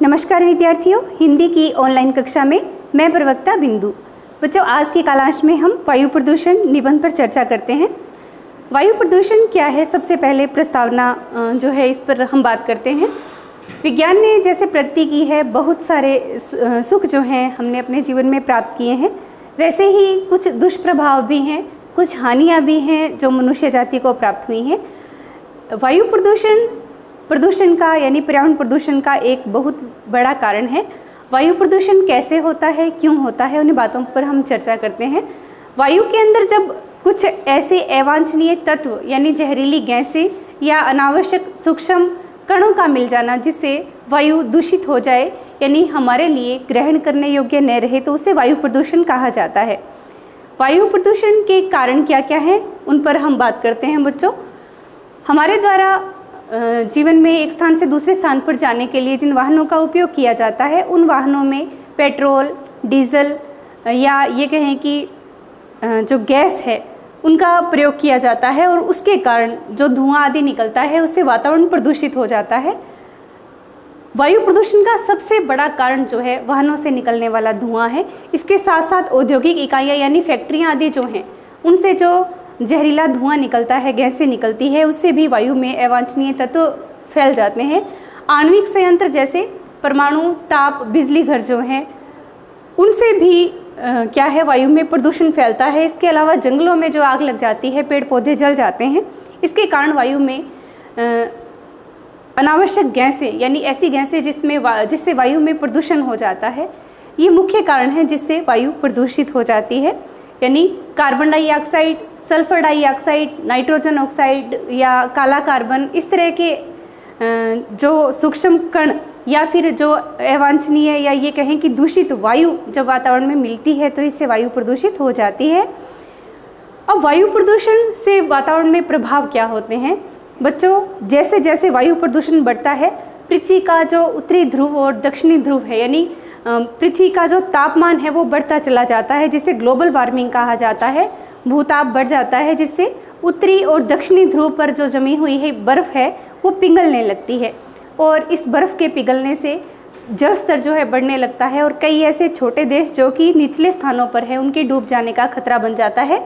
नमस्कार विद्यार्थियों, हिंदी की ऑनलाइन कक्षा में मैं प्रवक्ता बिंदु। बच्चों, आज के कालांश में हम वायु प्रदूषण निबंध पर चर्चा करते हैं। वायु प्रदूषण क्या है, सबसे पहले प्रस्तावना जो है इस पर हम बात करते हैं। विज्ञान ने जैसे प्रगति की है, बहुत सारे सुख जो हैं हमने अपने जीवन में प्राप्त किए हैं, वैसे ही कुछ दुष्प्रभाव भी हैं, कुछ हानियाँ भी हैं जो मनुष्य जाति को प्राप्त हुई हैं। वायु प्रदूषण का यानी पर्यावरण प्रदूषण का एक बहुत बड़ा कारण है। वायु प्रदूषण कैसे होता है, क्यों होता है, उन्हीं बातों पर हम चर्चा करते हैं। वायु के अंदर जब कुछ ऐसे अवांछनीय तत्व यानी जहरीली गैसें या अनावश्यक सूक्ष्म कणों का मिल जाना जिससे वायु दूषित हो जाए यानी हमारे लिए ग्रहण करने योग्य न रहे, तो उसे वायु प्रदूषण कहा जाता है। वायु प्रदूषण के कारण क्या क्या हैं उन पर हम बात करते हैं। बच्चों, हमारे द्वारा जीवन में एक स्थान से दूसरे स्थान पर जाने के लिए जिन वाहनों का उपयोग किया जाता है, उन वाहनों में पेट्रोल, डीजल या ये कहें कि जो गैस है उनका प्रयोग किया जाता है और उसके कारण जो धुआं आदि निकलता है उससे वातावरण प्रदूषित हो जाता है। वायु प्रदूषण का सबसे बड़ा कारण जो है वाहनों से निकलने वाला धुआं है। इसके साथ साथ औद्योगिक इकाइयाँ यानी फैक्ट्रियाँ आदि जो हैं उनसे जो जहरीला धुआं निकलता है, गैसें निकलती है, उससे भी वायु में अवांछनीय तत्व फैल जाते हैं। आणविक संयंत्र जैसे परमाणु ताप बिजली घर जो हैं उनसे भी क्या है वायु में प्रदूषण फैलता है। इसके अलावा जंगलों में जो आग लग जाती है, पेड़ पौधे जल जाते हैं, इसके कारण वायु में अनावश्यक गैसें यानी ऐसी गैसें जिससे वायु में प्रदूषण हो जाता है, ये मुख्य कारण है जिससे वायु प्रदूषित हो जाती है। यानी carbon dioxide, sulphur dioxide, nitrogen oxide या काला कार्बन, इस तरह के जो सूक्ष्म कण या फिर जो अवांछनीय या ये कहें कि दूषित वायु जब वातावरण में मिलती है तो इससे वायु प्रदूषित हो जाती है। अब वायु प्रदूषण से वातावरण में प्रभाव क्या होते हैं? बच्चों, जैसे जैसे वायु प्रदूषण बढ़ता है, पृथ्वी का जो उत्तरी ध्रुव और दक्षिणी ध्रुव है यानी पृथ्वी का जो तापमान है वो बढ़ता चला जाता है, जिसे ग्लोबल वार्मिंग कहा जाता है। भूताप बढ़ जाता है जिससे उत्तरी और दक्षिणी ध्रुव पर जो जमी हुई है बर्फ़ है वो पिघलने लगती है और इस बर्फ़ के पिघलने से जल स्तर जो है बढ़ने लगता है और कई ऐसे छोटे देश जो कि निचले स्थानों पर है उनके डूब जाने का खतरा बन जाता है।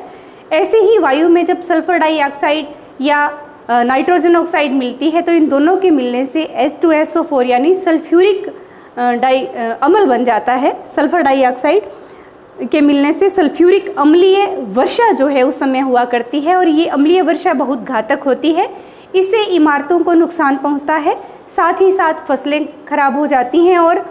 ऐसे ही वायु में जब सल्फर डाइऑक्साइड या नाइट्रोजन ऑक्साइड मिलती है तो इन दोनों के मिलने से H2SO4 यानी सल्फ्यूरिक अम्ल बन जाता है। सल्फर डाइऑक्साइड के मिलने से सल्फ्यूरिक अम्लीय वर्षा जो है उस समय हुआ करती है और ये अम्लीय वर्षा बहुत घातक होती है। इससे इमारतों को नुकसान पहुंचता है, साथ ही साथ फसलें खराब हो जाती हैं और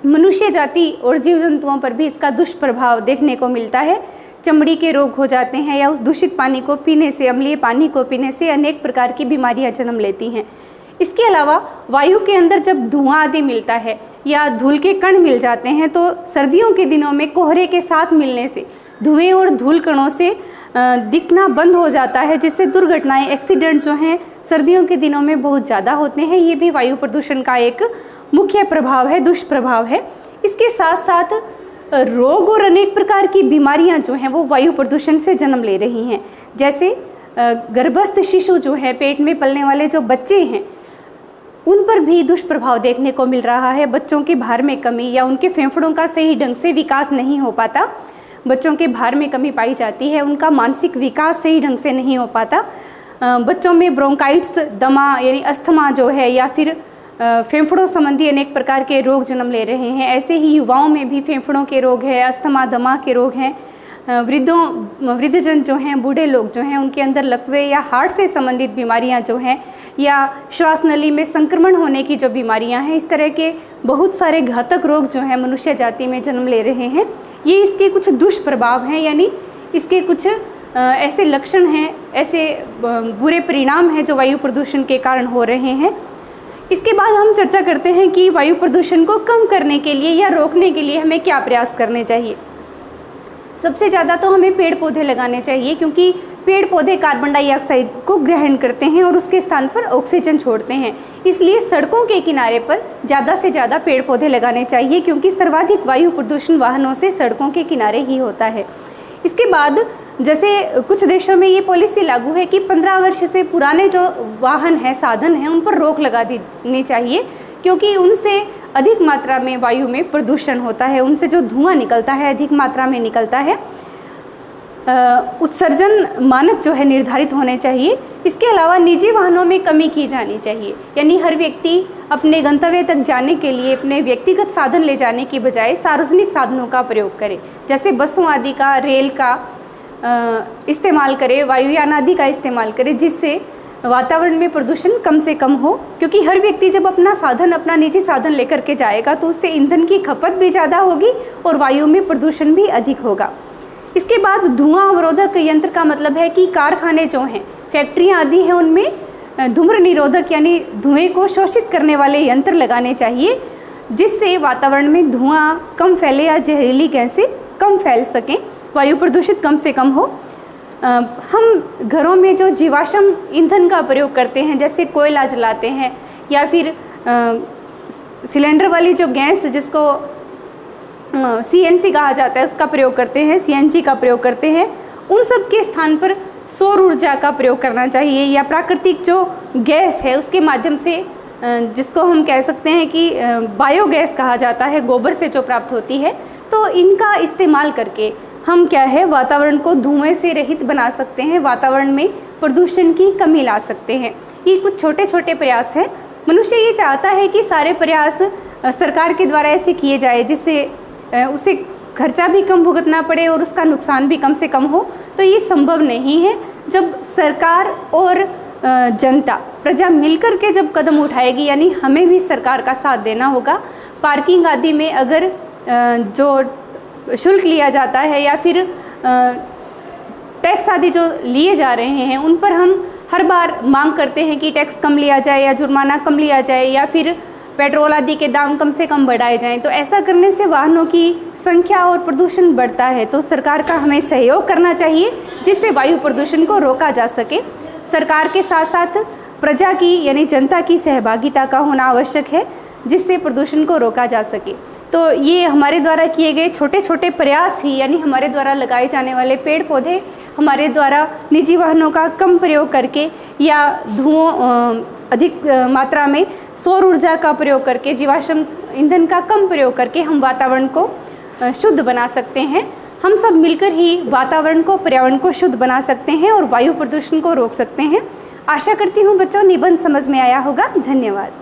मनुष्य जाति और जीव जंतुओं पर भी इसका दुष्प्रभाव देखने को मिलता है। चमड़ी के रोग हो जाते हैं या उस दूषित पानी को पीने से, अम्लीय पानी को पीने से अनेक प्रकार की बीमारियां जन्म लेती हैं। इसके अलावा वायु के अंदर जब धुआं आदि मिलता है या धूल के कण मिल जाते हैं तो सर्दियों के दिनों में कोहरे के साथ मिलने से धुएं और धूल कणों से दिखना बंद हो जाता है, जिससे दुर्घटनाएं, एक्सीडेंट जो हैं सर्दियों के दिनों में बहुत ज़्यादा होते हैं। ये भी वायु प्रदूषण का एक मुख्य प्रभाव है, दुष्प्रभाव है। इसके साथ साथ रोग और अनेक प्रकार की बीमारियां जो हैं वो वायु प्रदूषण से जन्म ले रही हैं। जैसे गर्भस्थ शिशु जो है, पेट में पलने वाले जो बच्चे हैं, उन पर भी दुष्प्रभाव देखने को मिल रहा है। बच्चों के भार में कमी या उनके फेफड़ों का सही ढंग से विकास नहीं हो पाता, बच्चों के भार में कमी पाई जाती है, उनका मानसिक विकास सही ढंग से नहीं हो पाता। बच्चों में ब्रोंकाइटिस, दमा यानी अस्थमा जो है या फिर फेफड़ों संबंधी अनेक प्रकार के रोग जन्म ले रहे हैं। ऐसे ही युवाओं में भी फेफड़ों के रोग है, अस्थमा, दमा के रोग हैं। वृद्धजन जो हैं, बूढ़े लोग जो हैं, उनके अंदर लकवे या हार्ट से संबंधित बीमारियां जो हैं या श्वास नली में संक्रमण होने की जो बीमारियां हैं, इस तरह के बहुत सारे घातक रोग जो हैं मनुष्य जाति में जन्म ले रहे हैं। ये इसके कुछ दुष्प्रभाव हैं, यानी इसके कुछ ऐसे लक्षण हैं, ऐसे बुरे परिणाम हैं जो वायु प्रदूषण के कारण हो रहे हैं। इसके बाद हम चर्चा करते हैं कि वायु प्रदूषण को कम करने के लिए या रोकने के लिए हमें क्या प्रयास करने चाहिए। सबसे ज़्यादा तो हमें पेड़ पौधे लगाने चाहिए, क्योंकि पेड़ पौधे कार्बन डाइऑक्साइड को ग्रहण करते हैं और उसके स्थान पर ऑक्सीजन छोड़ते हैं। इसलिए सड़कों के किनारे पर ज़्यादा से ज़्यादा पेड़ पौधे लगाने चाहिए, क्योंकि सर्वाधिक वायु प्रदूषण वाहनों से सड़कों के किनारे ही होता है। इसके बाद जैसे कुछ देशों में ये पॉलिसी लागू है कि 15 वर्ष से पुराने जो वाहन हैं, साधन हैं, उन पर रोक लगा देनी चाहिए, क्योंकि उनसे अधिक मात्रा में वायु में प्रदूषण होता है, उनसे जो धुआं निकलता है अधिक मात्रा में निकलता है। उत्सर्जन मानक जो है निर्धारित होने चाहिए। इसके अलावा निजी वाहनों में कमी की जानी चाहिए, यानी हर व्यक्ति अपने गंतव्य तक जाने के लिए अपने व्यक्तिगत साधन ले जाने की बजाय सार्वजनिक साधनों का प्रयोग करे, जैसे बसों आदि का, रेल का इस्तेमाल करे, वायुयान आदि का इस्तेमाल करे, जिससे वातावरण में प्रदूषण कम से कम हो। क्योंकि हर व्यक्ति जब अपना निजी साधन लेकर के जाएगा तो उससे ईंधन की खपत भी ज़्यादा होगी और वायु में प्रदूषण भी अधिक होगा। इसके बाद धुआं अवरोधक यंत्र का मतलब है कि कारखाने जो हैं, फैक्ट्रियाँ आदि हैं, उनमें धूम्र निरोधक यानी धुएं को शोषित करने वाले यंत्र लगाने चाहिए, जिससे वातावरण में धुआं कम फैले या जहरीली गैसें कम फैल सकें, वायु प्रदूषित कम से कम हो। हम घरों में जो जीवाश्म ईंधन का प्रयोग करते हैं, जैसे कोयला जलाते हैं या फिर सिलेंडर वाली जो गैस जिसको CNC कहा जाता है उसका प्रयोग करते हैं, CNG का प्रयोग करते हैं, उन सब के स्थान पर सौर ऊर्जा का प्रयोग करना चाहिए, या प्राकृतिक जो गैस है उसके माध्यम से, जिसको हम कह सकते हैं कि बायोगैस कहा जाता है, गोबर से जो प्राप्त होती है, तो इनका इस्तेमाल करके हम क्या है वातावरण को धुएं से रहित बना सकते हैं, वातावरण में प्रदूषण की कमी ला सकते हैं। ये कुछ छोटे छोटे प्रयास हैं। मनुष्य ये चाहता है कि सारे प्रयास सरकार के द्वारा ऐसे किए जाए जिससे उसे खर्चा भी कम भुगतना पड़े और उसका नुकसान भी कम से कम हो, तो ये संभव नहीं है। जब सरकार और जनता, प्रजा मिलकर के जब कदम उठाएगी, यानी हमें भी सरकार का साथ देना होगा। पार्किंग आदि में अगर जो शुल्क लिया जाता है या फिर टैक्स आदि जो लिए जा रहे हैं, उन पर हम हर बार मांग करते हैं कि टैक्स कम लिया जाए या जुर्माना कम लिया जाए या फिर पेट्रोल आदि के दाम कम से कम बढ़ाए जाएं, तो ऐसा करने से वाहनों की संख्या और प्रदूषण बढ़ता है। तो सरकार का हमें सहयोग करना चाहिए जिससे वायु प्रदूषण को रोका जा सके। सरकार के साथ साथ प्रजा की यानी जनता की सहभागिता का होना आवश्यक है जिससे प्रदूषण को रोका जा सके। तो ये हमारे द्वारा किए गए छोटे छोटे प्रयास ही, यानी हमारे द्वारा लगाए जाने वाले पेड़ पौधे, हमारे द्वारा निजी वाहनों का कम प्रयोग करके या धुओं अधिक मात्रा में सौर ऊर्जा का प्रयोग करके, जीवाश्म ईंधन का कम प्रयोग करके हम वातावरण को शुद्ध बना सकते हैं। हम सब मिलकर ही वातावरण को, पर्यावरण को शुद्ध बना सकते हैं और वायु प्रदूषण को रोक सकते हैं। आशा करती हूँ बच्चों निबंध समझ में आया होगा। धन्यवाद।